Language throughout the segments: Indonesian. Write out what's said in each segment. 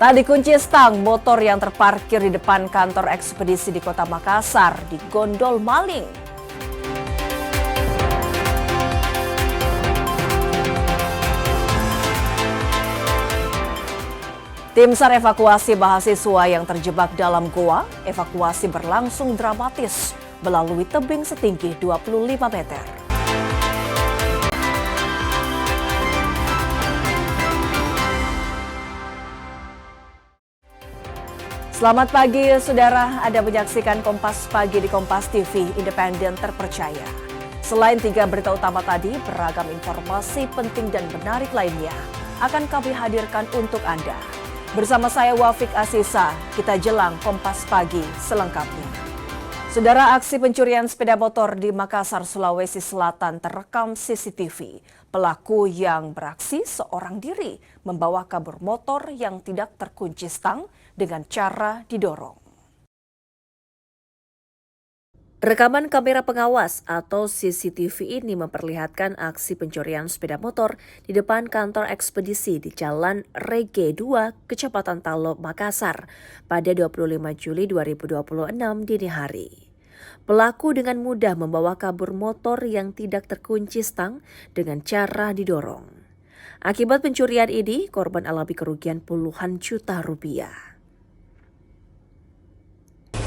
Tak dikunci stang, motor yang terparkir di depan kantor ekspedisi di Kota Makassar digondol maling. Tim SAR evakuasi mahasiswa yang terjebak dalam goa. Evakuasi berlangsung dramatis melalui tebing setinggi 25 meter. Selamat pagi, saudara. Anda menyaksikan Kompas Pagi di Kompas TV, independen terpercaya. Selain 3 berita utama tadi, beragam informasi penting dan menarik lainnya akan kami hadirkan untuk Anda. Bersama saya Wafik Asisa, kita jelang Kompas Pagi selengkapnya. Saudara, aksi pencurian sepeda motor di Makassar, Sulawesi Selatan terekam CCTV. Pelaku yang beraksi seorang diri membawa kabur motor yang tidak terkunci stang dengan cara didorong. Rekaman kamera pengawas atau CCTV ini memperlihatkan aksi pencurian sepeda motor di depan kantor ekspedisi di Jalan Rege 2, Kecamatan Talo, Makassar pada 25 Juli 2026 dini hari. Pelaku dengan mudah membawa kabur motor yang tidak terkunci stang dengan cara didorong. Akibat pencurian ini, korban alami kerugian puluhan juta rupiah.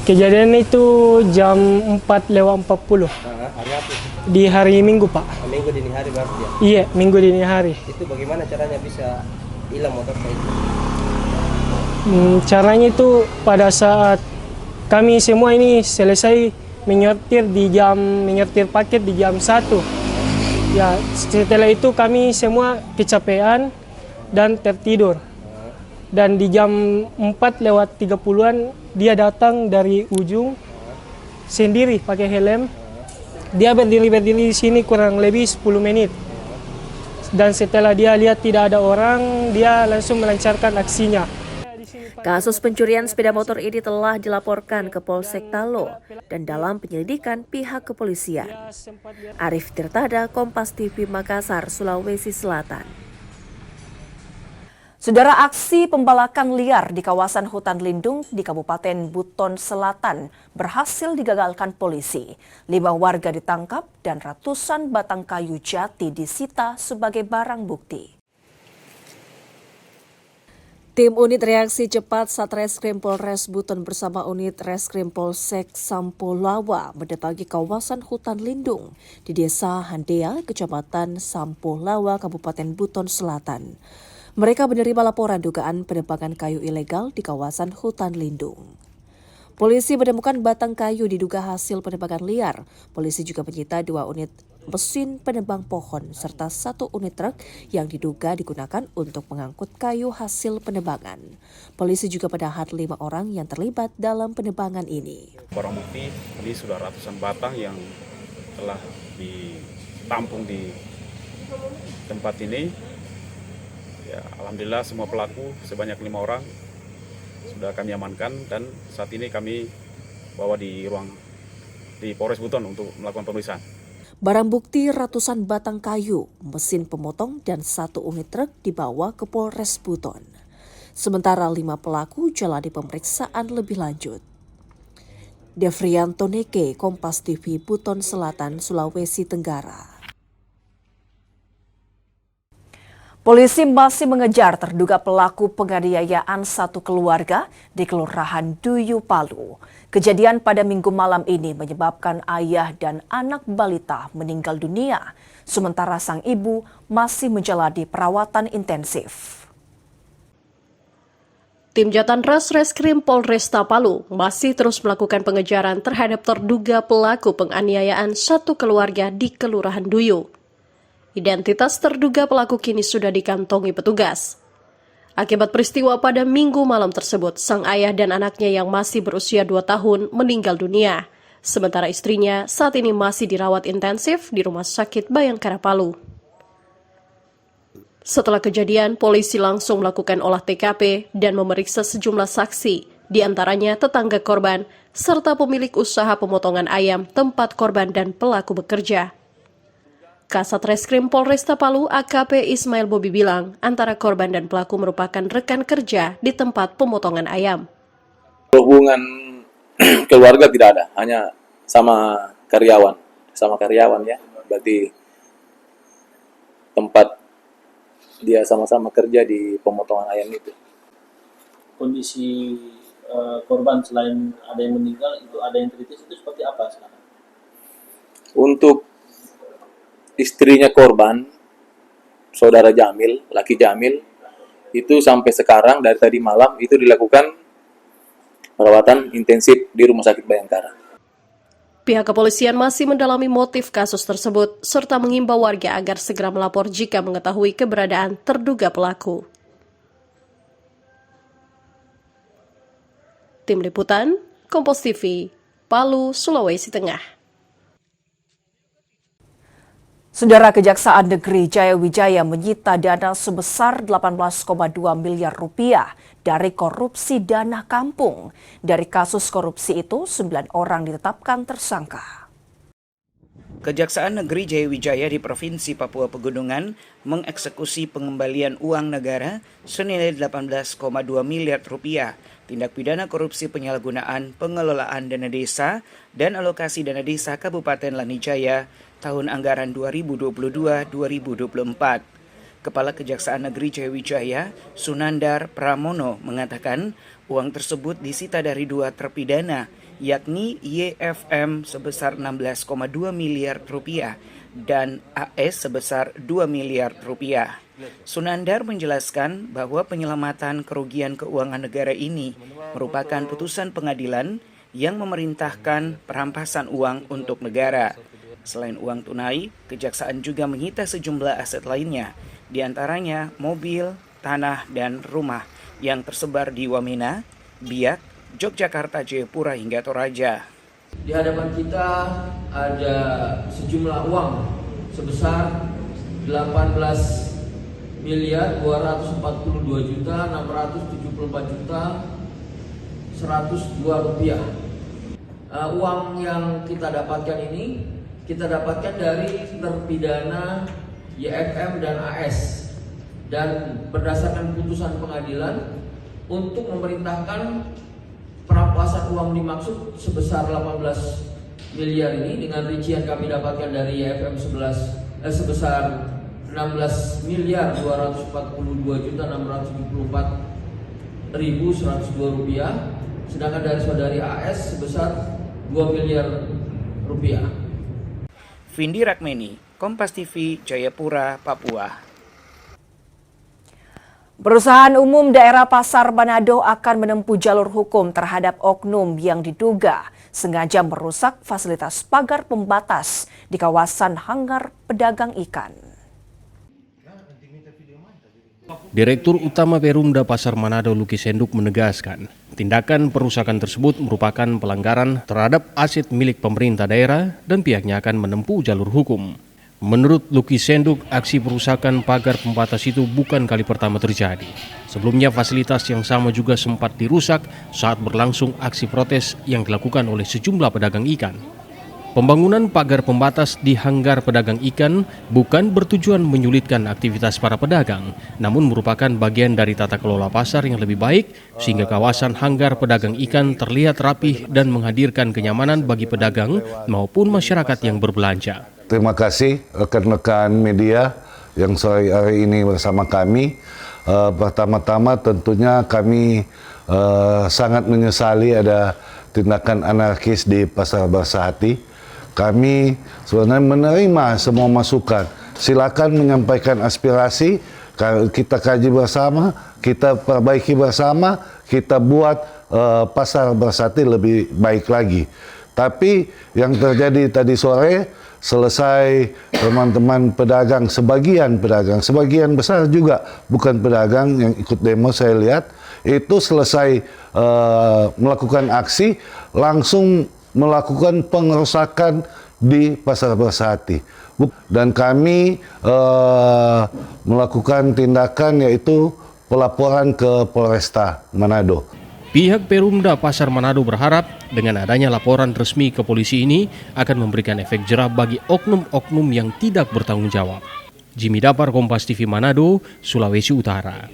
Kejadian itu jam 4:40. Hari apa? Di hari Minggu, Pak. Minggu dini hari berarti ya? Iya, Minggu dini hari. Itu bagaimana caranya bisa hilang motor itu? Caranya itu pada saat kami semua ini selesai menyetir paket di jam 1. Ya, setelah itu kami semua kecapean dan tertidur. Dan di jam 4:30-an dia datang dari ujung sendiri pakai helm. Dia berdiri di sini kurang lebih 10 menit. Dan setelah dia lihat tidak ada orang, dia langsung melancarkan aksinya. Kasus pencurian sepeda motor ini telah dilaporkan ke Polsek Talo dan dalam penyelidikan pihak kepolisian. Arif Tirtada, Kompas TV Makassar, Sulawesi Selatan. Saudara, aksi pembalakan liar di kawasan hutan lindung di Kabupaten Buton Selatan berhasil digagalkan polisi. 5 warga ditangkap dan ratusan batang kayu jati disita sebagai barang bukti. Tim Unit Reaksi Cepat Satreskrim Polres Buton bersama Unit Reskrim Polsek Sampolawa mendatangi kawasan hutan lindung di Desa Handea, Kecamatan Sampolawa, Kabupaten Buton Selatan. Mereka menerima laporan dugaan penebangan kayu ilegal di kawasan hutan lindung. Polisi menemukan batang kayu diduga hasil penebangan liar. Polisi juga menyita 2 unit mesin penebang pohon serta 1 unit truk yang diduga digunakan untuk mengangkut kayu hasil penebangan. Polisi juga menahan 5 orang yang terlibat dalam penebangan ini. Barang bukti ini sudah ratusan batang yang telah ditampung di tempat ini. Ya, alhamdulillah semua pelaku sebanyak 5 orang sudah kami amankan dan saat ini kami bawa di Polres Buton untuk melakukan pemeriksaan. Barang bukti ratusan batang kayu, mesin pemotong dan 1 unit truk dibawa ke Polres Buton. Sementara 5 pelaku jalani pemeriksaan lebih lanjut. Devrianto Neke, Kompas TV Buton Selatan, Sulawesi Tenggara. Polisi masih mengejar terduga pelaku penganiayaan satu keluarga di Kelurahan Duyu, Palu. Kejadian pada Minggu malam ini menyebabkan ayah dan anak balita meninggal dunia, sementara sang ibu masih menjalani perawatan intensif. Tim Jatan Ras Reskrim Polresta Palu masih terus melakukan pengejaran terhadap terduga pelaku penganiayaan satu keluarga di Kelurahan Duyu. Identitas terduga pelaku kini sudah dikantongi petugas. Akibat peristiwa pada Minggu malam tersebut, sang ayah dan anaknya yang masih berusia 2 tahun meninggal dunia. Sementara istrinya saat ini masih dirawat intensif di Rumah Sakit Bayangkara Palu. Setelah kejadian, polisi langsung melakukan olah TKP dan memeriksa sejumlah saksi, di antaranya tetangga korban, serta pemilik usaha pemotongan ayam tempat korban dan pelaku bekerja. Kasat Reskrim Polresta Palu AKP Ismail Bobi bilang antara korban dan pelaku merupakan rekan kerja di tempat pemotongan ayam. Hubungan keluarga tidak ada, hanya sama karyawan ya. Berarti tempat dia sama-sama kerja di pemotongan ayam itu. Kondisi korban selain ada yang meninggal, itu ada yang kritis, itu seperti apa sekarang? Untuk istrinya korban, saudara Jamil, laki Jamil, itu sampai sekarang dari tadi malam itu dilakukan perawatan intensif di Rumah Sakit Bayangkara. Pihak kepolisian masih mendalami motif kasus tersebut serta mengimbau warga agar segera melapor jika mengetahui keberadaan terduga pelaku. Tim Liputan, Kompas TV, Palu, Sulawesi Tengah. Saudara, Kejaksaan Negeri Jayawijaya menyita dana sebesar 18,2 miliar rupiah dari korupsi dana kampung. Dari kasus korupsi itu, 9 orang ditetapkan tersangka. Kejaksaan Negeri Jayawijaya di Provinsi Papua Pegunungan mengeksekusi pengembalian uang negara senilai 18,2 miliar rupiah, tindak pidana korupsi penyalahgunaan pengelolaan dana desa dan alokasi dana desa Kabupaten Lanijaya tahun anggaran 2022-2024. Kepala Kejaksaan Negeri Jayawijaya, Sunandar Pramono, mengatakan uang tersebut disita dari 2 terpidana, yakni YFM sebesar 16,2 miliar rupiah dan AS sebesar 2 miliar rupiah. Sunandar menjelaskan bahwa penyelamatan kerugian keuangan negara ini merupakan putusan pengadilan yang memerintahkan perampasan uang untuk negara. Selain uang tunai, Kejaksaan juga menyita sejumlah aset lainnya, di antaranya mobil, tanah, dan rumah yang tersebar di Wamena, Biak, Yogyakarta, Jayapura, hingga Toraja. Di hadapan kita ada sejumlah uang sebesar 18 miliar 242 juta 674 juta 102 rupiah. Uang yang kita dapatkan ini kita dapatkan dari terpidana YFM dan AS, dan berdasarkan putusan pengadilan untuk memerintahkan perampasan uang dimaksud sebesar 18 miliar ini dengan rincian kami dapatkan dari YFM sebesar 16 miliar 242 juta 674.102 rupiah, sedangkan dari saudari AS sebesar 2 miliar rupiah. Vindi Rakmeni, Kompas TV, Jayapura, Papua. Perusahaan Umum Daerah Pasar Manado akan menempuh jalur hukum terhadap oknum yang diduga sengaja merusak fasilitas pagar pembatas di kawasan hanggar pedagang ikan. Direktur Utama Perumda Pasar Manado Luki Senduk menegaskan, tindakan perusakan tersebut merupakan pelanggaran terhadap aset milik pemerintah daerah dan pihaknya akan menempuh jalur hukum. Menurut Luki Senduk, aksi perusakan pagar pembatas itu bukan kali pertama terjadi. Sebelumnya fasilitas yang sama juga sempat dirusak saat berlangsung aksi protes yang dilakukan oleh sejumlah pedagang ikan. Pembangunan pagar pembatas di hanggar pedagang ikan bukan bertujuan menyulitkan aktivitas para pedagang, namun merupakan bagian dari tata kelola pasar yang lebih baik sehingga kawasan hanggar pedagang ikan terlihat rapih dan menghadirkan kenyamanan bagi pedagang maupun masyarakat yang berbelanja. Terima kasih rekan-rekan media yang sore hari ini bersama kami. Pertama-tama tentunya kami sangat menyesali ada tindakan anarkis di Pasar Bersahati. Kami sebenarnya menerima semua masukan. Silakan menyampaikan aspirasi, kita kaji bersama, kita perbaiki bersama, kita buat Pasar Bersahati lebih baik lagi. Tapi yang terjadi tadi sore, selesai teman-teman pedagang, sebagian besar juga bukan pedagang yang ikut demo saya lihat, itu selesai melakukan aksi, langsung melakukan pengerusakan di Pasar Bersahati. Dan kami melakukan tindakan yaitu pelaporan ke Polresta Manado. Pihak Perumda Pasar Manado berharap dengan adanya laporan resmi ke polisi ini akan memberikan efek jerah bagi oknum-oknum yang tidak bertanggung jawab. Jimmy Dapar, Kompas TV Manado, Sulawesi Utara.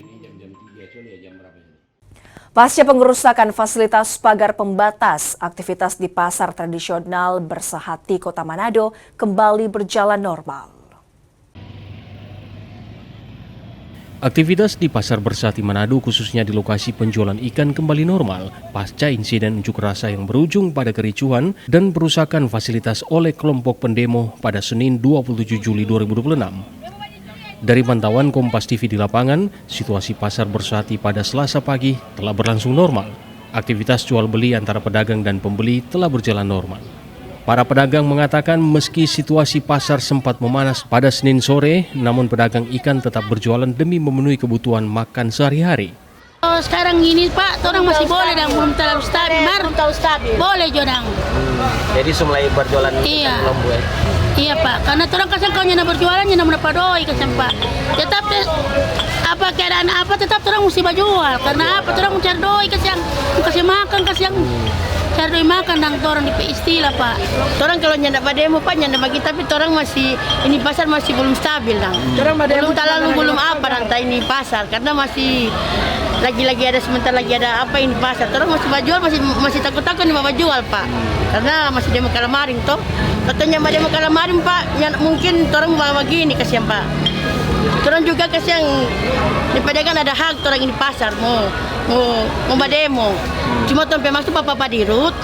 Pasca pengerusakan fasilitas pagar pembatas, aktivitas di pasar tradisional Bersahati Kota Manado kembali berjalan normal. Aktivitas di Pasar Bersahati Manado khususnya di lokasi penjualan ikan kembali normal pasca insiden unjuk rasa yang berujung pada kericuhan dan perusakan fasilitas oleh kelompok pendemo pada Senin 27 Juli 2026. Dari pantauan Kompas TV di lapangan, situasi Pasar Bersahati pada Selasa pagi telah berlangsung normal. Aktivitas jual beli antara pedagang dan pembeli telah berjalan normal. Para pedagang mengatakan meski situasi pasar sempat memanas pada Senin sore, namun pedagang ikan tetap berjualan demi memenuhi kebutuhan makan sehari-hari. Sekarang ini Pak, orang masih boleh dan belum terlalu stabil. Belum terlalu stabil. Boleh jodang. Jadi mulai berjualan iya. lembu ya? Iya Pak, karena orang kasang kau nyana berjualan nyana mendapat doi kasang Pak. Tetapi apa keadaan apa tetap orang mesti berjual. Karena apa orang mencari doi kasih makan kasih cari doi makan dan orang di istilah Pak. Orang kalau nyanda demo Pak nyanda bagi tapi orang masih ini pasar masih belum stabil dang. Belum terlalu apa rantai ini pasar karena masih lagi-lagi ada sebentar lagi ada apa ini pasar. Orang masih berjual masih takut-takut nih bawa jual Pak. Karena masih demo kalamaring toh. Katanya demo kalamaring Pak, mungkin orang bawa begini kasihan Pak. Orang juga kasihan di pedagang ada hak orang ini pasar mau demo. Cuma sampai masuk Pak Dirut.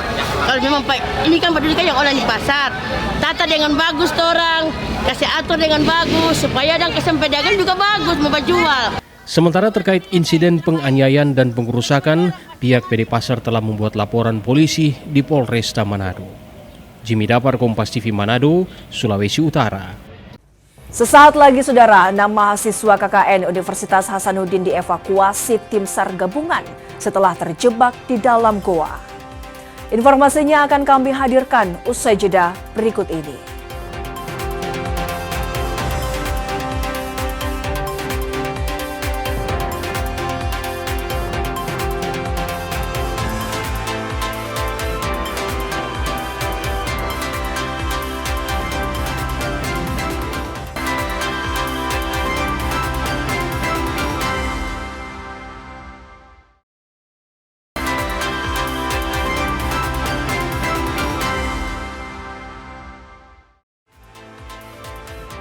Kalau memang Pak ini kan pendidikan yang orang di pasar. Tata dengan bagus orang, kasih atur dengan bagus supaya dan kasihan pedagang juga bagus mau jual. Sementara terkait insiden penganiayaan dan pengerusakan, pihak PD Pasar telah membuat laporan polisi di Polresta Manado. Jimmy Dapar, Kompas TV Manado, Sulawesi Utara. Sesaat lagi saudara, 6 mahasiswa KKN Universitas Hasanuddin dievakuasi tim SAR gabungan setelah terjebak di dalam goa. Informasinya akan kami hadirkan usai jeda berikut ini.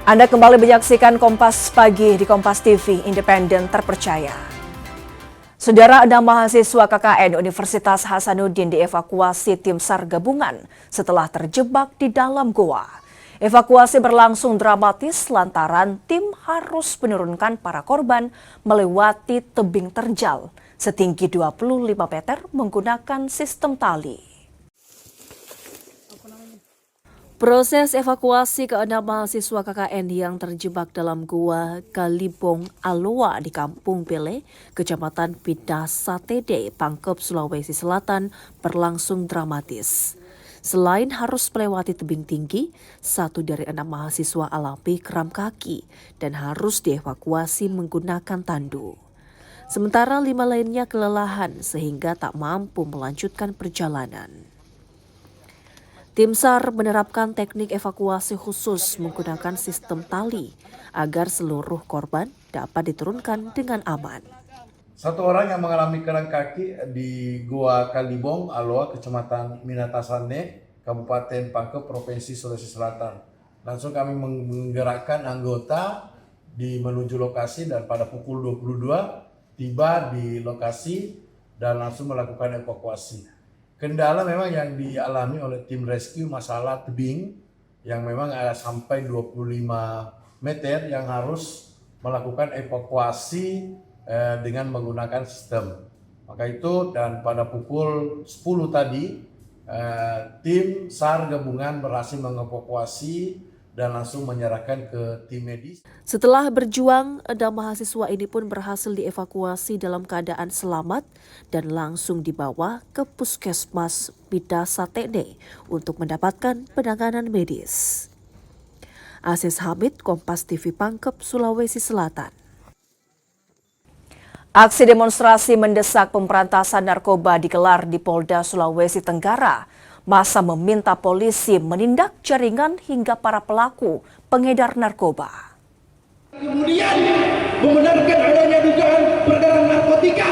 Anda kembali menyaksikan Kompas Pagi di Kompas TV, independen terpercaya. Saudara, 6 mahasiswa KKN Universitas Hasanuddin dievakuasi tim SAR gabungan setelah terjebak di dalam goa. Evakuasi berlangsung dramatis lantaran tim harus menurunkan para korban melewati tebing terjal setinggi 25 meter menggunakan sistem tali. Proses evakuasi ke-6 mahasiswa KKN yang terjebak dalam gua Kalibong Aloa di Kampung Pele, Kecamatan Pidasatede, Pangkep, Sulawesi Selatan berlangsung dramatis. Selain harus melewati tebing tinggi, 1 dari 6 mahasiswa alami kram kaki dan harus dievakuasi menggunakan tandu. Sementara 5 lainnya kelelahan sehingga tak mampu melanjutkan perjalanan. Tim SAR menerapkan teknik evakuasi khusus menggunakan sistem tali agar seluruh korban dapat diturunkan dengan aman. 1 orang yang mengalami kram kaki di Gua Kalibong, Aloa, Kecamatan Minatasane, Kabupaten Pangkep, Provinsi Sulawesi Selatan. Langsung kami menggerakkan anggota menuju lokasi dan pada pukul 22 tiba di lokasi dan langsung melakukan evakuasi. Kendala memang yang dialami oleh tim rescue masalah tebing yang memang ada sampai 25 meter yang harus melakukan evakuasi dengan menggunakan sistem. Maka itu dan pada pukul 10 tadi tim SAR gabungan berhasil mengevakuasi dan langsung menyerahkan ke tim medis. Setelah berjuang, 6 mahasiswa ini pun berhasil dievakuasi dalam keadaan selamat dan langsung dibawa ke Puskesmas Pidasatede untuk mendapatkan penanganan medis. Aziz Hamid, Kompas TV Pangkep, Sulawesi Selatan. Aksi demonstrasi mendesak pemberantasan narkoba digelar di Polda Sulawesi Tenggara. Massa meminta polisi menindak jaringan hingga para pelaku pengedar narkoba. Kemudian membenarkan adanya dugaan peredaran narkotika.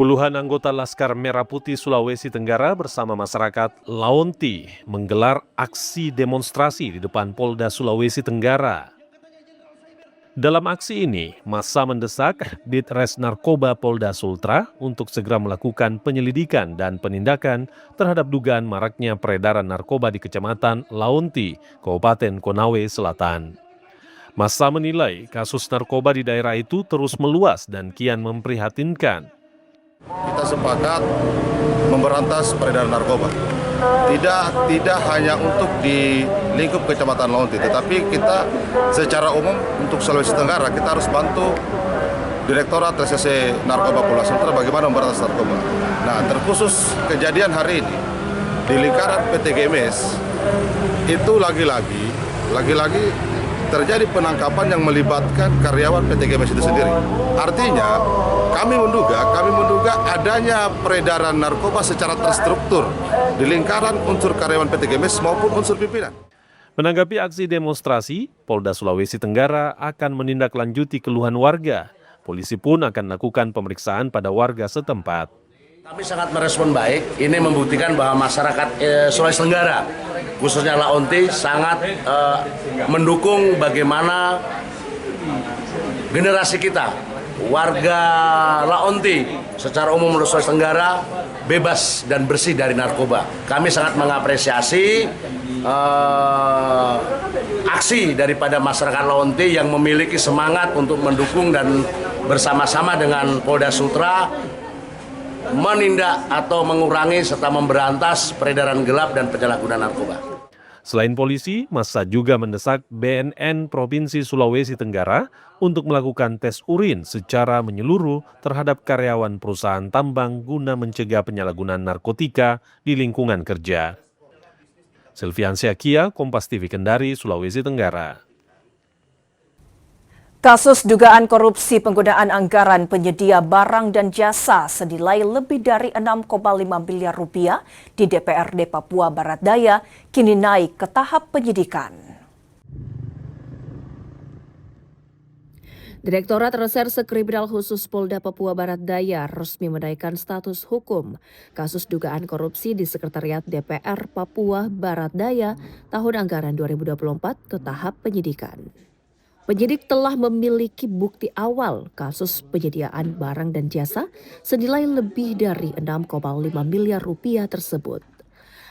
Puluhan anggota Laskar Merah Putih Sulawesi Tenggara bersama masyarakat Laonti menggelar aksi demonstrasi di depan Polda Sulawesi Tenggara. Dalam aksi ini, massa mendesak Ditres Narkoba Polda Sultra untuk segera melakukan penyelidikan dan penindakan terhadap dugaan maraknya peredaran narkoba di Kecamatan Laonti, Kabupaten Konawe Selatan. Massa menilai kasus narkoba di daerah itu terus meluas dan kian memprihatinkan. Kita sepakat memberantas peredaran narkoba. Tidak hanya untuk di lingkup Kecamatan Laonti, tetapi kita secara umum untuk Sulawesi Tenggara kita harus bantu Direktorat Reserse Narkoba Polda Sultra bagaimana memberantas narkoba. Nah, terkhusus kejadian hari ini di lingkaran PT GMS itu lagi-lagi terjadi penangkapan yang melibatkan karyawan PT GMS itu sendiri. Artinya kami menduga adanya peredaran narkoba secara terstruktur di lingkaran unsur karyawan PT GMS maupun unsur pimpinan. Menanggapi aksi demonstrasi, Polda Sulawesi Tenggara akan menindaklanjuti keluhan warga. Polisi pun akan melakukan pemeriksaan pada warga setempat. Kami sangat merespon baik. Ini membuktikan bahwa masyarakat Sulawesi Tenggara, khususnya Laonti, sangat mendukung bagaimana generasi kita, warga Laonti secara umum Sulawesi Tenggara bebas dan bersih dari narkoba. Kami sangat mengapresiasi aksi daripada masyarakat Laonti yang memiliki semangat untuk mendukung dan bersama-sama dengan Polda Sultra menindak atau mengurangi serta memberantas peredaran gelap dan penyalahgunaan narkoba. Selain polisi, massa juga mendesak BNN Provinsi Sulawesi Tenggara untuk melakukan tes urin secara menyeluruh terhadap karyawan perusahaan tambang guna mencegah penyalahgunaan narkotika di lingkungan kerja. Silviansyah Kia, Kompas TV Kendari, Sulawesi Tenggara. Kasus dugaan korupsi penggunaan anggaran penyedia barang dan jasa senilai lebih dari 6,5 miliar rupiah di DPRD Papua Barat Daya kini naik ke tahap penyidikan. Direktorat Reserse Kriminal Khusus Polda Papua Barat Daya resmi menaikkan status hukum kasus dugaan korupsi di Sekretariat DPR Papua Barat Daya tahun anggaran 2024 ke tahap penyidikan. Penyidik telah memiliki bukti awal kasus penyediaan barang dan jasa senilai lebih dari 6,5 miliar rupiah tersebut.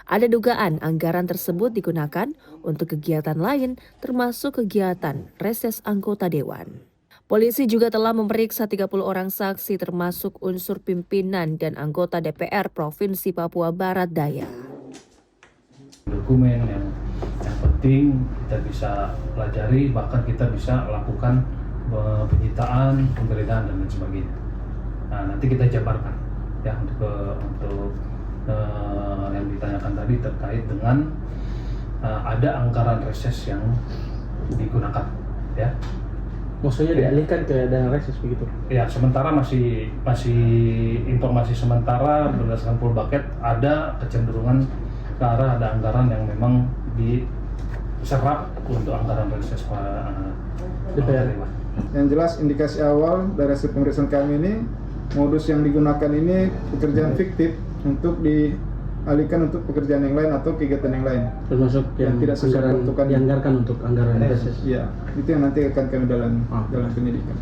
Ada dugaan anggaran tersebut digunakan untuk kegiatan lain termasuk kegiatan reses anggota dewan. Polisi juga telah memeriksa 30 orang saksi termasuk unsur pimpinan dan anggota DPR Provinsi Papua Barat Daya. Dokumen yang penting kita bisa pelajari, bahkan kita bisa lakukan penyitaan, penggeledahan dan lain sebagainya. Nah, nanti kita jabarkan ya untuk yang ditanyakan tadi terkait dengan ada anggaran reses yang digunakan ya. Maksudnya dialihkan ke dana reses begitu? Ya, sementara masih informasi sementara berdasarkan full bucket ada kecenderungan ke arah ada anggaran yang memang diserap untuk anggaran reses DPR. Yang jelas indikasi awal dari hasil pemeriksaan kami ini modus yang digunakan ini pekerjaan fiktif untuk dialihkan untuk pekerjaan yang lain atau kegiatan yang lain. Termasuk yang tidak sesuai peruntukan dianggarkan untuk anggaran reses. Iya, itu yang nanti akan kami dalam penyidikan.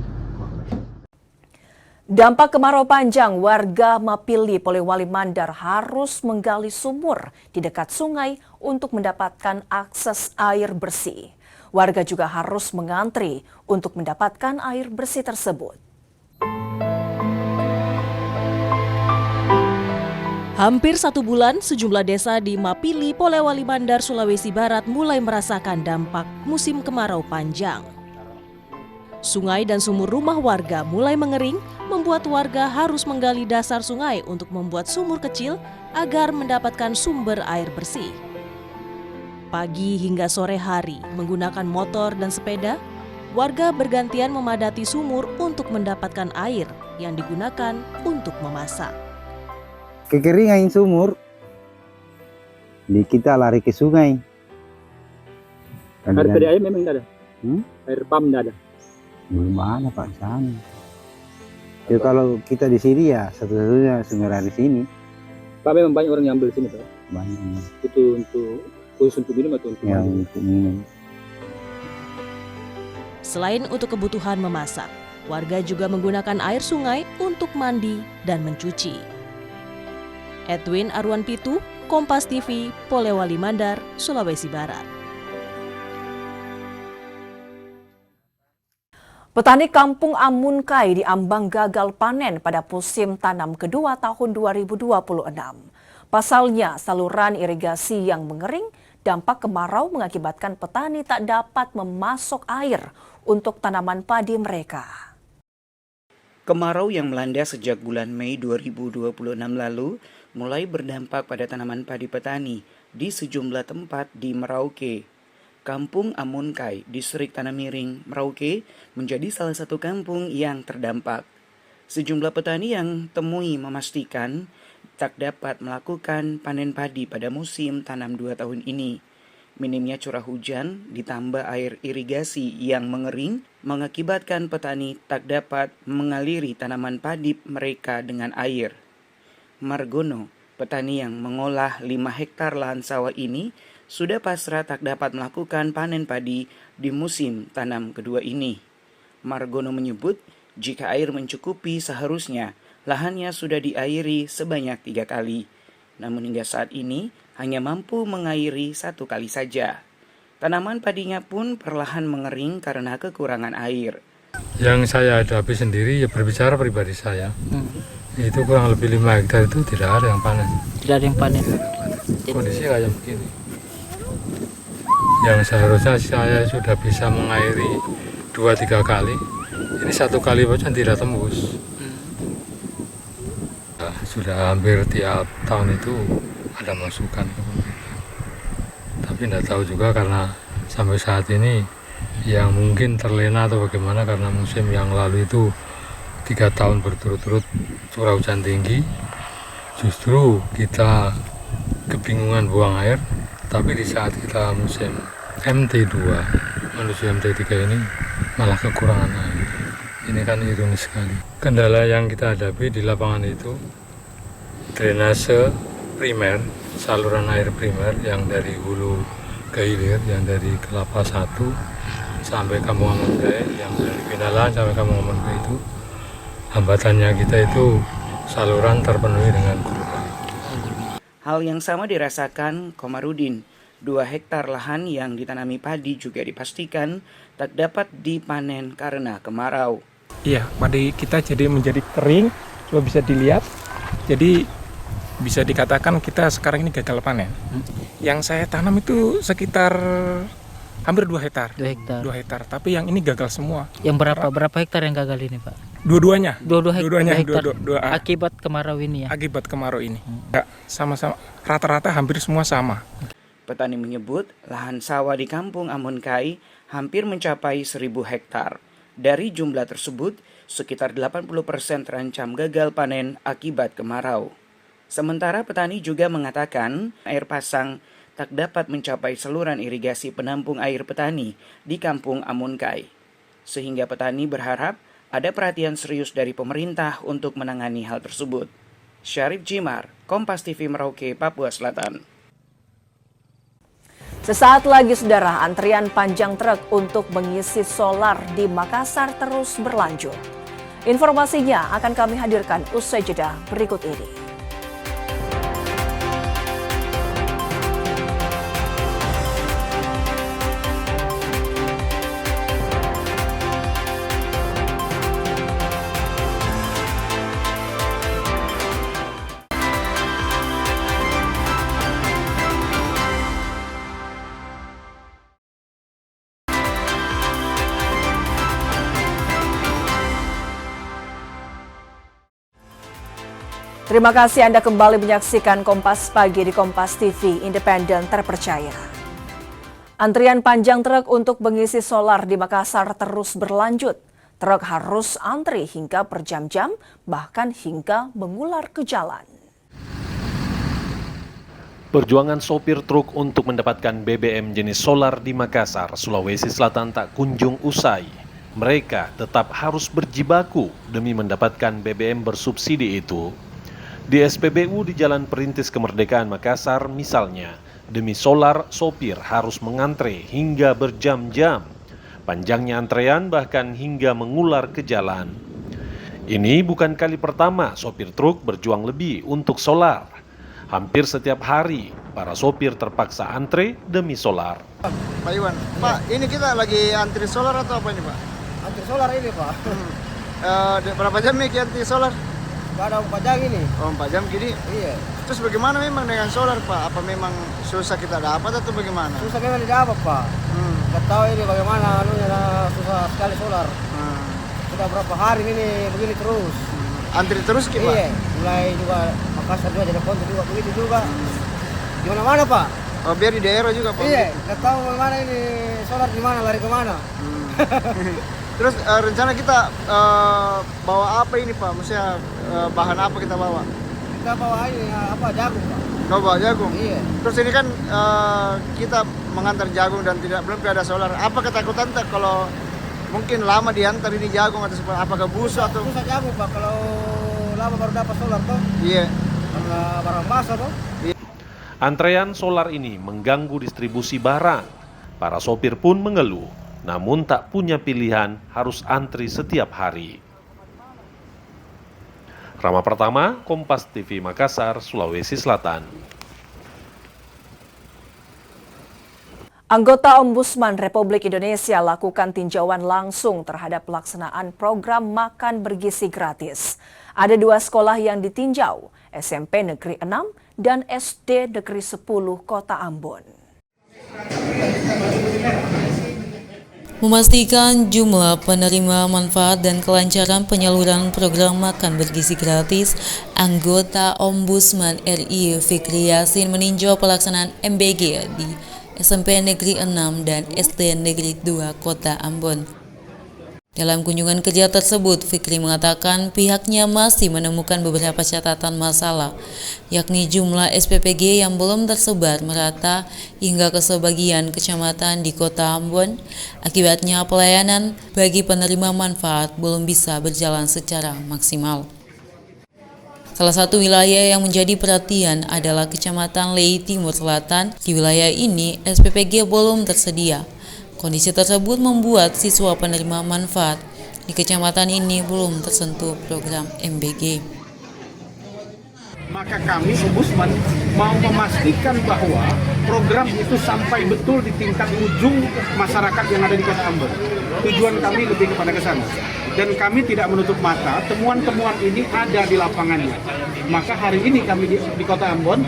Dampak kemarau panjang, warga Mapili, Polewali Mandar harus menggali sumur di dekat sungai untuk mendapatkan akses air bersih. Warga juga harus mengantri untuk mendapatkan air bersih tersebut. Hampir 1 bulan, sejumlah desa di Mapili, Polewali Mandar, Sulawesi Barat mulai merasakan dampak musim kemarau panjang. Sungai dan sumur rumah warga mulai mengering, membuat warga harus menggali dasar sungai untuk membuat sumur kecil agar mendapatkan sumber air bersih. Pagi hingga sore hari, menggunakan motor dan sepeda, warga bergantian memadati sumur untuk mendapatkan air. yang digunakan untuk memasak. Kekeringan sumur, kita lari ke sungai. Air PDAM memang tidak ada? Air PAM tidak ada? Belum ada Pak, sana. Ya, kalau kita di sini ya satu-satunya sumber di sini. Pak, memang banyak orang yang ambil sini Pak? Banyak. Itu untuk khusus untuk minum atau untuk ya, mandi? Untuk minum. Selain untuk kebutuhan memasak, warga juga menggunakan air sungai untuk mandi dan mencuci. Edwin Arwan Pitu, Kompas TV, Polewali Mandar, Sulawesi Barat. Petani Kampung Amunkai di Ambang gagal panen pada musim tanam kedua tahun 2026. Pasalnya, saluran irigasi yang mengering, dampak kemarau mengakibatkan petani tak dapat memasok air untuk tanaman padi mereka. Kemarau yang melanda sejak bulan Mei 2026 lalu mulai berdampak pada tanaman padi petani di sejumlah tempat di Merauke. Kampung Amunkai, Distrik Tanah Miring, Merauke menjadi salah satu kampung yang terdampak. Sejumlah petani yang temui memastikan tak dapat melakukan panen padi pada musim tanam 2 tahun ini. Minimnya curah hujan ditambah air irigasi yang mengering mengakibatkan petani tak dapat mengaliri tanaman padi mereka dengan air. Margono, petani yang mengolah 5 hektar lahan sawah ini, sudah pasrah tak dapat melakukan panen padi di musim tanam kedua ini. Margono menyebut jika air mencukupi seharusnya lahannya sudah diairi sebanyak 3 kali. Namun hingga saat ini hanya mampu mengairi 1 kali saja. Tanaman padinya pun perlahan mengering karena kekurangan air. Yang saya hadapi sendiri, ya berbicara pribadi saya, itu kurang lebih 5 hektar itu tidak ada yang panen. Tidak ada yang panen. Kondisi kayak begini. Yang seharusnya saya sudah bisa mengairi 2-3 kali, ini 1 kali saja tidak tembus. Sudah hampir tiap tahun itu ada masukan ke pemerintah. Tapi tidak tahu juga karena sampai saat ini yang mungkin terlena atau bagaimana karena musim yang lalu itu 3 tahun berturut-turut curah hujan tinggi. Justru kita kebingungan buang air, tapi di saat kita musim MT2 menuju MT3 ini malah kekurangan air. Ini kan ironis sekali. Kendala yang kita hadapi di lapangan itu drainase primer, saluran air primer yang dari hulu ke hilir, yang dari Kelapa 1 sampai Kampung Amunkai, yang dari Pinalan sampai Kampung Amunkai itu hambatannya kita itu saluran terpenuhi dengan gulma. Hal yang sama dirasakan Komarudin. 2 hektar lahan yang ditanami padi juga dipastikan tak dapat dipanen karena kemarau. Iya, padi kita jadi menjadi kering, coba bisa dilihat. Jadi bisa dikatakan kita sekarang ini gagal panen. Yang saya tanam itu sekitar hampir 2 hektar. 2 hektar. 2 hektar, tapi yang ini gagal semua. Yang berapa hektar yang gagal ini, Pak? Dua-duanya. Dua-duanya hektar. Dua. Akibat kemarau ini ya? Akibat kemarau ini. Ya, sama-sama. Rata-rata hampir semua sama. Petani menyebut lahan sawah di Kampung Amunkai hampir mencapai 1.000 hektar. Dari jumlah tersebut, sekitar 80% terancam gagal panen akibat kemarau. Sementara petani juga mengatakan air pasang tak dapat mencapai saluran irigasi penampung air petani di Kampung Amunkai. Sehingga petani berharap ada perhatian serius dari pemerintah untuk menangani hal tersebut. Syarif Jimar, Kompas TV Merauke, Papua Selatan. Sesaat lagi saudara, antrian panjang truk untuk mengisi solar di Makassar terus berlanjut. Informasinya akan kami hadirkan usai jeda berikut ini. Terima kasih Anda kembali menyaksikan Kompas Pagi di Kompas TV, independen terpercaya. Antrian panjang truk untuk mengisi solar di Makassar terus berlanjut. Truk harus antri hingga berjam-jam, bahkan hingga mengular ke jalan. Perjuangan sopir truk untuk mendapatkan BBM jenis solar di Makassar, Sulawesi Selatan tak kunjung usai. Mereka tetap harus berjibaku demi mendapatkan BBM bersubsidi itu. Di SPBU di Jalan Perintis Kemerdekaan Makassar misalnya, demi solar sopir harus mengantre hingga berjam-jam. Panjangnya antrean bahkan hingga mengular ke jalan. Ini bukan kali pertama sopir truk berjuang lebih untuk solar. Hampir setiap hari, para sopir terpaksa antre demi solar. Pak Iwan, Pak, ini kita lagi antri solar atau apa ini, Pak? Antri solar ini, Pak. Berapa jam nih antri solar? Ada 4 jam ini. Oh, 4 jam gini? Iya. Terus bagaimana memang dengan solar, Pak? Apa memang susah kita dapat atau bagaimana? Susah memang tidak dapat, Pak. Nggak tahu ini bagaimana, susah sekali solar. Sudah berapa hari ini begini terus. Antri terus gimana? Iya, mulai juga Makassar juga jadi konten juga begitu juga. Di mana-mana, Pak? Oh, biar di daerah juga, Pak? Iya, nggak tahu bagaimana ini solar di mana, lari kemana. Terus rencana kita bawa apa ini, Pak? Maksudnya bahan apa kita bawa? Kita bawa ini jagung, Pak. Kau bawa jagung? Iya. Terus ini kan kita mengantar jagung dan belum ada solar. Apa ketakutan tak kalau mungkin lama diantar ini jagung atau seperti apakah busuk atau? Susah jagung, Pak, kalau lama baru dapat solar toh. Iya. Karena barang basah toh. Iya. Antrean solar ini mengganggu distribusi barang. Para sopir pun mengeluh, namun tak punya pilihan harus antri setiap hari. Rama Pertama, Kompas TV Makassar, Sulawesi Selatan. Anggota Ombudsman Republik Indonesia lakukan tinjauan langsung terhadap pelaksanaan program makan bergizi gratis. Ada 2 sekolah yang ditinjau, SMP Negeri 6 dan SD Negeri 10 Kota Ambon. Memastikan jumlah penerima manfaat dan kelancaran penyaluran program makan bergizi gratis, anggota Ombudsman RI Fikri Yasin meninjau pelaksanaan MBG di SMP Negeri 6 dan SD Negeri 2 Kota Ambon. Dalam kunjungan kerja tersebut, Fikri mengatakan pihaknya masih menemukan beberapa catatan masalah, yakni jumlah SPPG yang belum tersebar merata hingga ke sebagian kecamatan di Kota Ambon. Akibatnya pelayanan bagi penerima manfaat belum bisa berjalan secara maksimal. Salah satu wilayah yang menjadi perhatian adalah Kecamatan Lei Timur Selatan. Di wilayah ini, SPPG belum tersedia. Kondisi tersebut membuat siswa penerima manfaat di kecamatan ini belum tersentuh program MBG. Maka kami Ombudsman mau memastikan bahwa program itu sampai betul di tingkat ujung masyarakat yang ada di Kota Ambon. Tujuan kami lebih kepada ke sana. Dan kami tidak menutup mata, temuan-temuan ini ada di lapangannya. Maka hari ini kami di Kota Ambon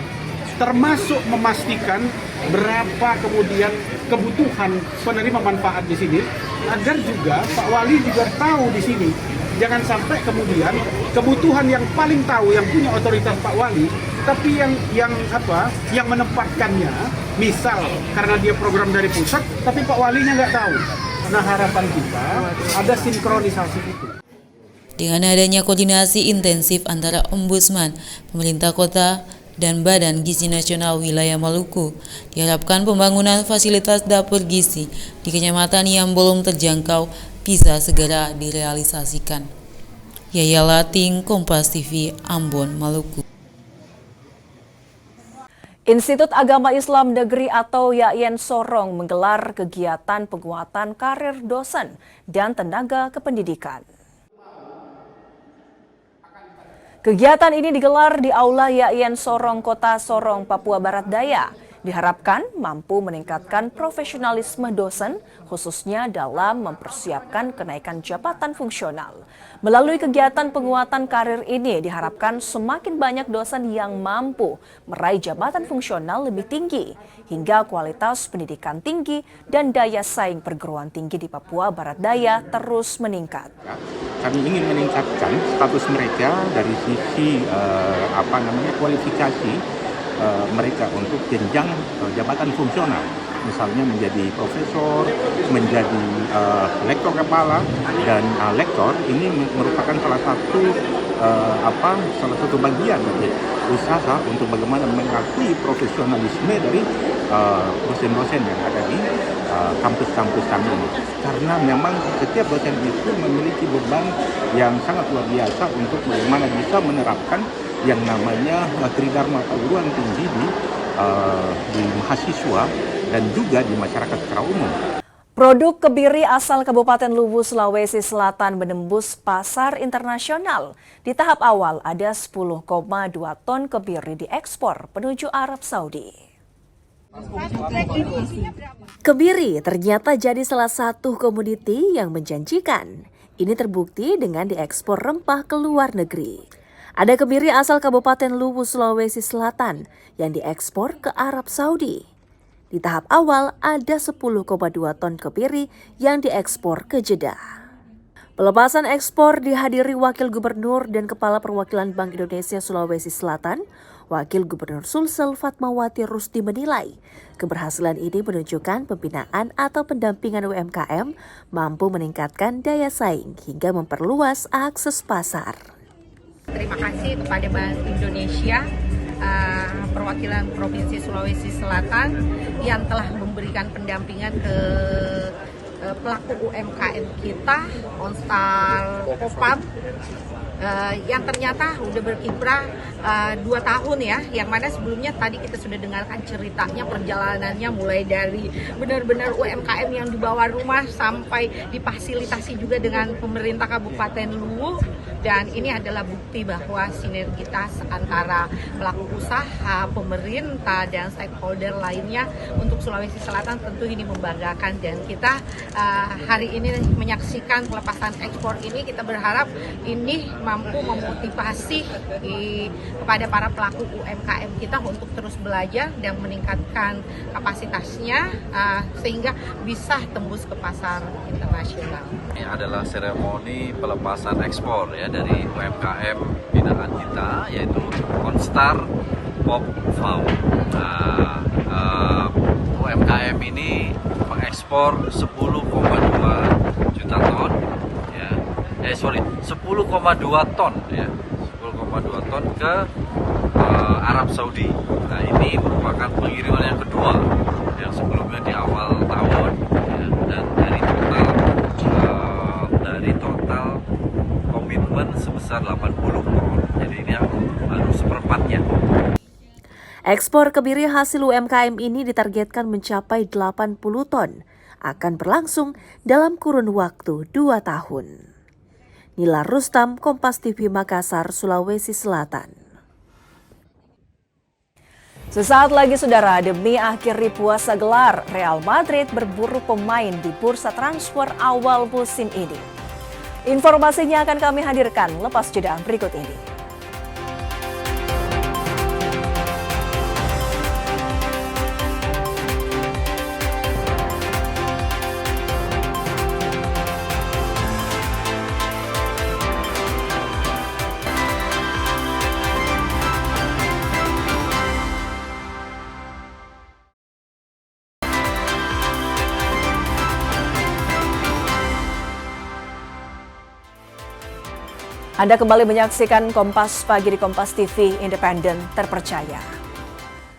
termasuk memastikan berapa kemudian kebutuhan penerima manfaat di sini, agar juga Pak Wali juga tahu di sini. Jangan sampai kemudian kebutuhan yang paling tahu, yang punya otoritas Pak Wali, tapi yang menempatkannya, misal karena dia program dari pusat, tapi Pak Walinya nggak tahu. Nah, harapan kita ada sinkronisasi itu. Dengan adanya koordinasi intensif antara Ombudsman, pemerintah kota, dan Badan Gizi Nasional Wilayah Maluku, diharapkan pembangunan fasilitas dapur gizi di kecamatan yang belum terjangkau bisa segera direalisasikan. Yaya Lating, Kompas TV, Ambon, Maluku. Institut Agama Islam Negeri atau YAIN Sorong menggelar kegiatan penguatan karir dosen dan tenaga kependidikan. Kegiatan ini digelar di Aula YAIN Sorong, Kota Sorong, Papua Barat Daya. Diharapkan mampu meningkatkan profesionalisme dosen, khususnya dalam mempersiapkan kenaikan jabatan fungsional. Melalui kegiatan penguatan karir ini, diharapkan semakin banyak dosen yang mampu meraih jabatan fungsional lebih tinggi, hingga kualitas pendidikan tinggi dan daya saing perguruan tinggi di Papua Barat Daya terus meningkat. Kami ingin meningkatkan status mereka dari sisi kualifikasi mereka untuk jenjang jabatan fungsional. misalnya menjadi profesor, menjadi lektor kepala, dan lektor ini merupakan salah satu bagian dari usaha untuk bagaimana mengakui profesionalisme dari dosen-dosen yang ada di kampus-kampus kami ini. Karena memang setiap dosen itu memiliki beban yang sangat luar biasa untuk bagaimana bisa menerapkan yang namanya tridharma perguruan tinggi di mahasiswa dan juga di masyarakat secara umum. Produk kebiri asal Kabupaten Luwu, Sulawesi Selatan menembus pasar internasional. Di tahap awal ada 10,2 ton kebiri diekspor menuju Arab Saudi. Kebiri ternyata jadi salah satu komoditi yang menjanjikan. Ini terbukti dengan diekspor rempah ke luar negeri. Ada kebiri asal Kabupaten Luwu, Sulawesi Selatan yang diekspor ke Arab Saudi. Di tahap awal ada 10,2 ton kebiri yang diekspor ke Jeddah. Pelepasan ekspor dihadiri Wakil Gubernur dan Kepala Perwakilan Bank Indonesia Sulawesi Selatan. Wakil Gubernur Sulsel Fatmawati Rusdi menilai keberhasilan ini menunjukkan pembinaan atau pendampingan UMKM mampu meningkatkan daya saing hingga memperluas akses pasar. Terima kasih kepada Bank Indonesia, perwakilan Provinsi Sulawesi Selatan yang telah memberikan pendampingan ke pelaku UMKM kita, Onstal Popam, yang ternyata udah berkiprah 2 tahun ya, yang mana sebelumnya tadi kita sudah dengarkan ceritanya, perjalanannya mulai dari benar-benar UMKM yang di bawah rumah sampai difasilitasi juga dengan pemerintah Kabupaten Luwu. Dan ini adalah bukti bahwa sinergitas antara pelaku usaha, pemerintah, dan stakeholder lainnya untuk Sulawesi Selatan tentu ini membanggakan. Dan kita hari ini menyaksikan pelepasan ekspor ini, kita berharap ini mampu memotivasi kepada para pelaku UMKM kita untuk terus belajar dan meningkatkan kapasitasnya sehingga bisa tembus ke pasar internasional. Ini adalah seremoni pelepasan ekspor ya dari UMKM binaan kita, yaitu Onstar Pop Farm. UMKM ini mengekspor 10,2 juta ton, ya. 10,2 ton ya, 10,2 ton ke Arab Saudi. Nah, ini merupakan pengiriman yang kedua, yang sebelumnya di awal tahun, ya, dan dari total komitmen sebesar 80 ton. Jadi ini baru seperempatnya. Ekspor kebiri hasil UMKM ini ditargetkan mencapai 80 ton. Akan berlangsung dalam kurun waktu 2 tahun. Nila Rustam, Kompas TV Makassar, Sulawesi Selatan. Sesaat lagi saudara, demi akhiri puasa gelar, Real Madrid berburu pemain di bursa transfer awal musim ini. Informasinya akan kami hadirkan lepas jeda berikut ini. Anda kembali menyaksikan Kompas Pagi di Kompas TV Independen Terpercaya.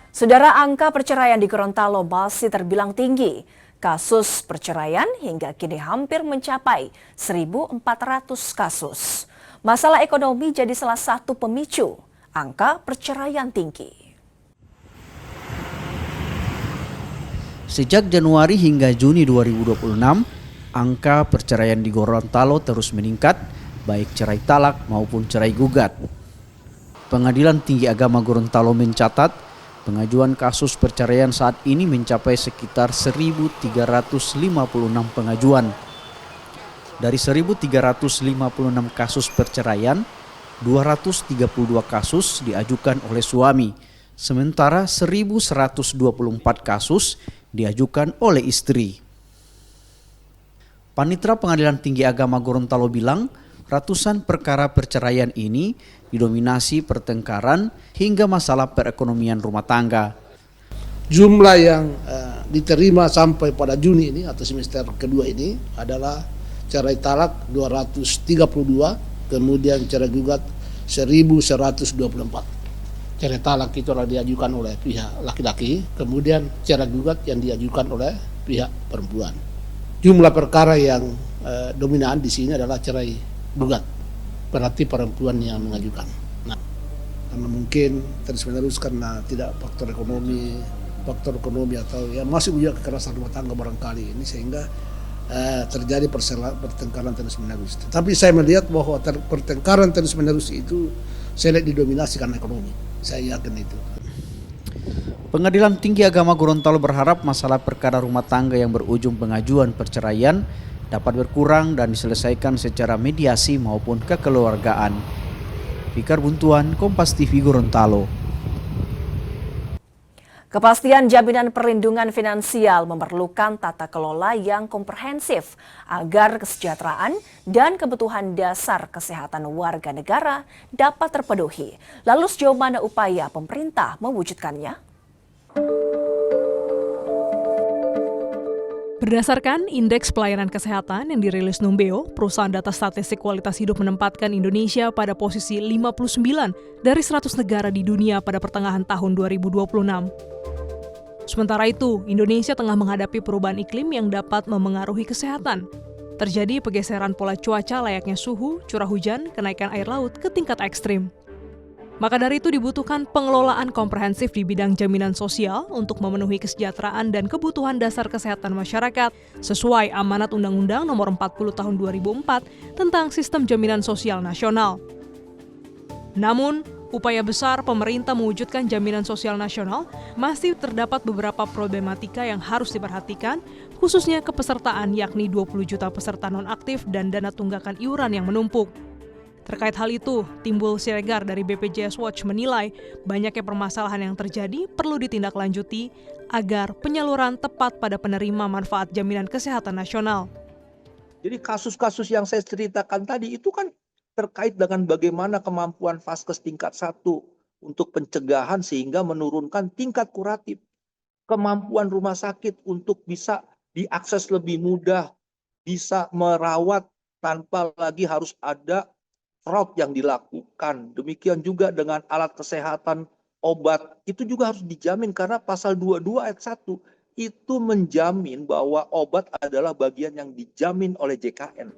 Saudara, angka perceraian di Gorontalo masih terbilang tinggi. Kasus perceraian hingga kini hampir mencapai 1.400 kasus. Masalah ekonomi jadi salah satu pemicu angka perceraian tinggi. Sejak Januari hingga Juni 2026, angka perceraian di Gorontalo terus meningkat, baik cerai talak maupun cerai gugat. Pengadilan Tinggi Agama Gorontalo mencatat pengajuan kasus perceraian saat ini mencapai sekitar 1.356 pengajuan. Dari 1.356 kasus perceraian, 232 kasus diajukan oleh suami, sementara 1.124 kasus diajukan oleh istri. Panitera Pengadilan Tinggi Agama Gorontalo bilang, ratusan perkara perceraian ini didominasi pertengkaran hingga masalah perekonomian rumah tangga. Jumlah yang diterima sampai pada Juni ini atau semester kedua ini adalah cerai talak 232, kemudian cerai gugat 1124. Cerai talak itu adalah diajukan oleh pihak laki-laki, kemudian cerai gugat yang diajukan oleh pihak perempuan. Jumlah perkara yang dominan di sini adalah cerai gugat, berarti perempuan yang mengajukan. Nah, karena mungkin terus-menerus karena tidak faktor ekonomi atau ya masih juga kekerasan rumah tangga barangkali ini sehingga terjadi pertengkaran terus-menerus. Tapi saya melihat bahwa pertengkaran terus-menerus itu saya lihat didominasi karena ekonomi. Saya yakin itu. Pengadilan Tinggi Agama Gorontalo berharap masalah perkara rumah tangga yang berujung pengajuan perceraian dapat berkurang dan diselesaikan secara mediasi maupun kekeluargaan. Fikar Buntuan, Kompas TV Gorontalo. Kepastian jaminan perlindungan finansial memerlukan tata kelola yang komprehensif agar kesejahteraan dan kebutuhan dasar kesehatan warga negara dapat terpenuhi. Lalu sejauh mana upaya pemerintah mewujudkannya? Berdasarkan Indeks Pelayanan Kesehatan yang dirilis Numbeo, perusahaan data statistik kualitas hidup menempatkan Indonesia pada posisi 59 dari 100 negara di dunia pada pertengahan tahun 2026. Sementara itu, Indonesia tengah menghadapi perubahan iklim yang dapat memengaruhi kesehatan. Terjadi pergeseran pola cuaca layaknya suhu, curah hujan, kenaikan air laut ke tingkat ekstrim. Maka dari itu dibutuhkan pengelolaan komprehensif di bidang jaminan sosial untuk memenuhi kesejahteraan dan kebutuhan dasar kesehatan masyarakat sesuai amanat Undang-Undang Nomor 40 Tahun 2004 tentang Sistem Jaminan Sosial Nasional. Namun, upaya besar pemerintah mewujudkan jaminan sosial nasional masih terdapat beberapa problematika yang harus diperhatikan, khususnya kepesertaan yakni 20 juta peserta nonaktif dan dana tunggakan iuran yang menumpuk. Terkait hal itu, Timbul Siregar dari BPJS Watch menilai banyaknya permasalahan yang terjadi perlu ditindaklanjuti agar penyaluran tepat pada penerima manfaat jaminan kesehatan nasional. Jadi kasus-kasus yang saya ceritakan tadi itu kan terkait dengan bagaimana kemampuan Vaskes tingkat 1 untuk pencegahan sehingga menurunkan tingkat kuratif. Kemampuan rumah sakit untuk bisa diakses lebih mudah, bisa merawat tanpa lagi harus ada fraud yang dilakukan. Demikian juga dengan alat kesehatan, obat, itu juga harus dijamin karena pasal 22 ayat 1 itu menjamin bahwa obat adalah bagian yang dijamin oleh JKN.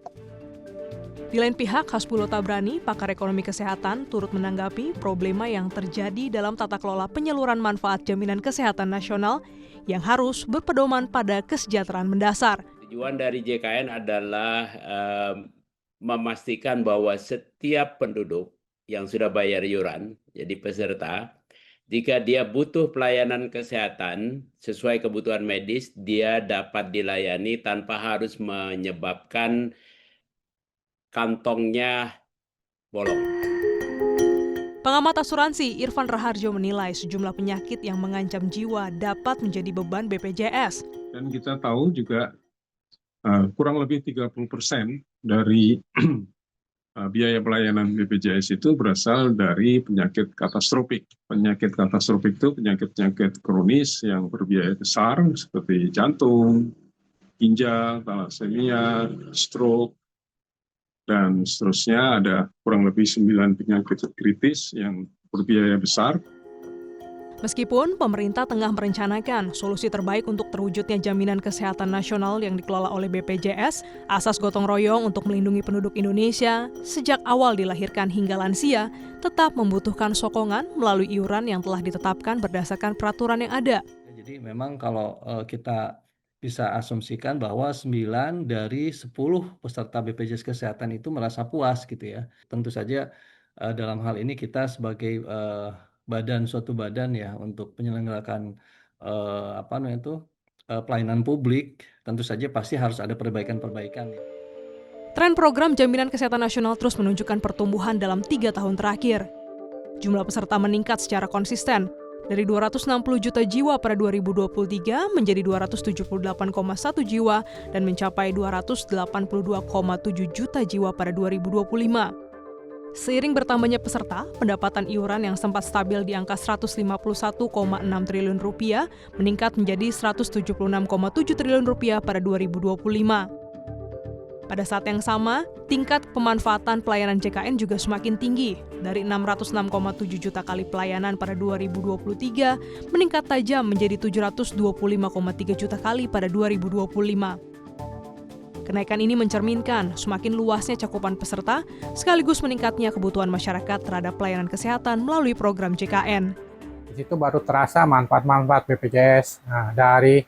Di lain pihak, Hasbulo Tabrani, pakar ekonomi kesehatan, turut menanggapi problema yang terjadi dalam tata kelola penyaluran manfaat jaminan kesehatan nasional yang harus berpedoman pada kesejahteraan mendasar. Tujuan dari JKN adalah memastikan bahwa setiap penduduk yang sudah bayar iuran, jadi peserta, jika dia butuh pelayanan kesehatan sesuai kebutuhan medis, dia dapat dilayani tanpa harus menyebabkan kantongnya bolong. Pengamat asuransi Irfan Raharjo menilai sejumlah penyakit yang mengancam jiwa dapat menjadi beban BPJS. Dan kita tahu juga kurang lebih 30% dari biaya pelayanan BPJS itu berasal dari penyakit katastrofik. Penyakit katastrofik itu penyakit-penyakit kronis yang berbiaya besar seperti jantung, ginjal, thalassemia, stroke, dan seterusnya. Ada kurang lebih 9 penyakit kritis yang berbiaya besar. Meskipun pemerintah tengah merencanakan solusi terbaik untuk terwujudnya jaminan kesehatan nasional yang dikelola oleh BPJS, asas gotong royong untuk melindungi penduduk Indonesia sejak awal dilahirkan hingga lansia tetap membutuhkan sokongan melalui iuran yang telah ditetapkan berdasarkan peraturan yang ada. Jadi memang kalau kita bisa asumsikan bahwa 9 dari 10 peserta BPJS Kesehatan itu merasa puas gitu ya. Tentu saja dalam hal ini kita sebagai suatu badan ya untuk penyelenggarakan pelayanan publik, tentu saja pasti harus ada perbaikan-perbaikan. Tren program jaminan kesehatan nasional terus menunjukkan pertumbuhan dalam 3 tahun terakhir. Jumlah peserta meningkat secara konsisten dari 260 juta jiwa pada 2023 menjadi 278,1 jiwa dan mencapai 282,7 juta jiwa pada 2025. Seiring bertambahnya peserta, pendapatan iuran yang sempat stabil di angka 151,6 triliun rupiah meningkat menjadi 176,7 triliun rupiah pada 2025. Pada saat yang sama, tingkat pemanfaatan pelayanan JKN juga semakin tinggi. Dari 606,7 juta kali pelayanan pada 2023, meningkat tajam menjadi 725,3 juta kali pada 2025. Kenaikan ini mencerminkan semakin luasnya cakupan peserta, sekaligus meningkatnya kebutuhan masyarakat terhadap pelayanan kesehatan melalui program JKN. Di situ baru terasa manfaat-manfaat BPJS, dari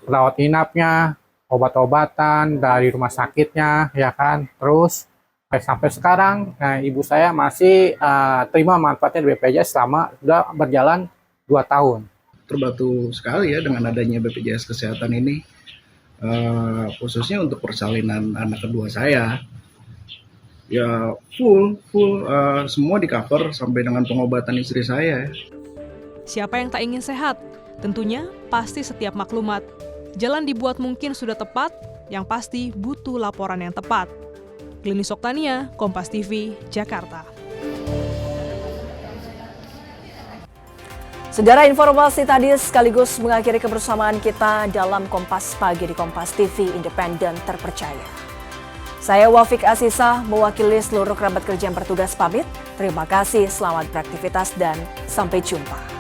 rawat inapnya, obat-obatan, dari rumah sakitnya, ya kan. Terus sampai sekarang ibu saya masih terima manfaatnya BPJS selama sudah berjalan 2 tahun. Terbantu sekali ya dengan adanya BPJS Kesehatan ini. Khususnya untuk persalinan anak kedua saya, ya full semua di cover sampai dengan pengobatan istri saya. Siapa yang tak ingin sehat? Tentunya pasti setiap maklumat. Jalan dibuat mungkin sudah tepat, yang pasti butuh laporan yang tepat. Klinis Oktania, Kompas TV, Jakarta. Saudara, informasi tadi sekaligus mengakhiri kebersamaan kita dalam Kompas Pagi di Kompas TV Independen Terpercaya. Saya Wafik Asisah mewakili seluruh kerabat kerja yang bertugas pamit. Terima kasih, selamat beraktivitas dan sampai jumpa.